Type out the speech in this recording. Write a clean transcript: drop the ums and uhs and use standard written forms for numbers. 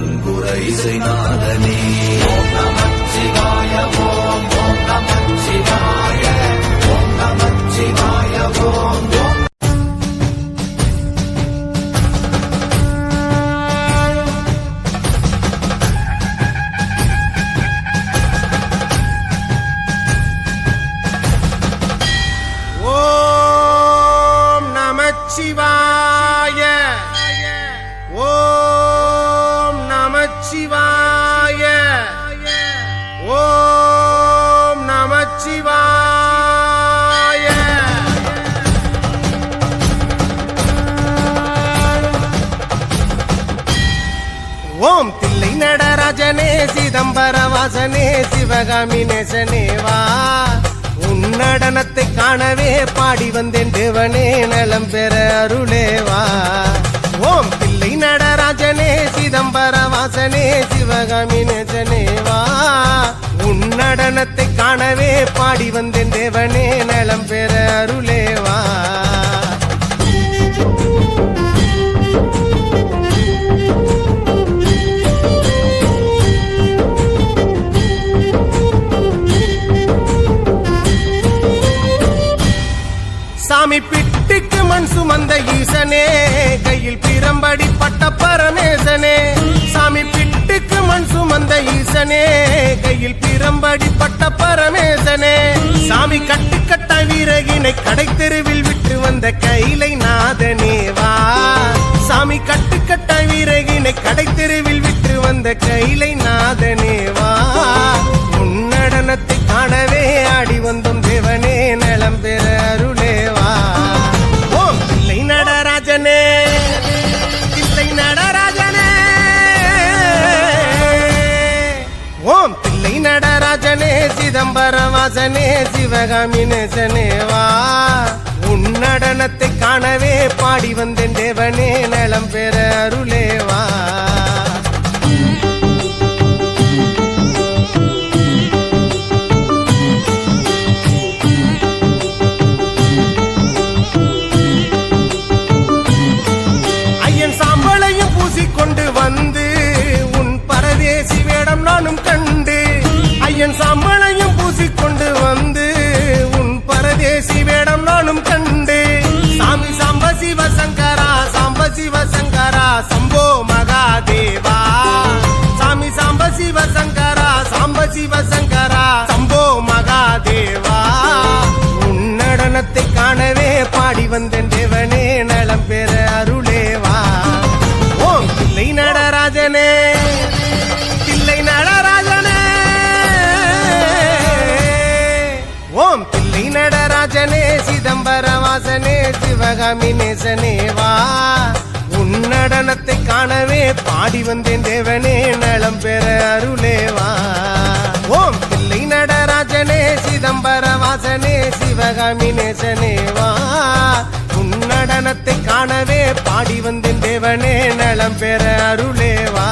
நன்குரை இசைநாதனே. ஓம் நமச்சிவாய ஓம் ஓம் நமச்சிவாய ஓம் நமச்சிவாய ஓம் ஓம். சிவாய ஓம் நமச்சிவாய ஓம் நமச்சிவாய. ஓம் தில்லை நடராஜனே சிதம்பர வாசனே சிவகாமி நேசனேவா. உன்னடனத்தை காணவே பாடி வந்தேன் தேவனே நலம் பெற அருளேவா. ஓம் தில்லை நடராஜனே சிதம்பர வாசனே சிவகாமி நேசனேவா. உன்னடனத்தை காணவே பாடி வந்தேன் தேவனே நலம் பெற அருளேவா. சாமி பிட்டுக்கு மண் சுமந்த ஈசனே கையில் பிரம்படி பட்ட பரமேசனே. சாமி பிட்டுக்கு மண் சுமந்த ஈசனே கையில் பிரம்படி பட்ட பரமேசனே. சாமி கட்டுக்கட்ட வீரகினை கடை தெருவில் விட்டு வந்த கைலை நாதனேவா. சாமி கட்டுக்கட்ட வீரகினை கடை தெருவில் விட்டு வந்த கைலை நாதனேவா. உன்னடனத்தை காணவே ஆடி வந்தோம் தேவனே நலம் பெற அருளேவா. ஓம் தில்லை நடராஜனே தில்லை நடராஜனே ஓம் தில்லை நடராஜனே சிதம்பர வாசனே சிவகாமி நேசனேவா. உன்னடனத்தை காணவே பாடி வந்தேன் தேவனே நலம் பெற அருளேவா. கொண்டு வந்து உன் பரதேசி வேடம் நானும் கண்டு. ஐயன் சாம்பளையும் பூசிக்கொண்டு வந்து உன் பரதேசி வேடம் நானும் கண்டு. சாமி சாம்ப சிவசங்கரா சாம்ப சிவசங்கரா சம்போ மகாதேவா. சாமி சாம்ப சிவசங்கரா சாம்ப சிவசங்கரா சம்போ மகாதேவா. உன்னடனத்தை காணவே பாடி வந்தேன் தேவனே நலம் பெற அருளேவா. தில்லை நடராஜனே தில்லை நடராஜனே ஓம் தில்லை நடராஜனே சிதம்பர வாசனே சிவகாமி நேசனேவா. உன்னடனத்தை காணவே பாடி வந்தேன் தேவனே நலம் பெற அருளேவா. ஓம் தில்லை நடராஜனே சிதம்பர வாசனே சிவகாமி நேசனேவா. உன்னடனத்தை காணவே பாடி வந்தேன் தேவனே நலம் பெற அருளேவா.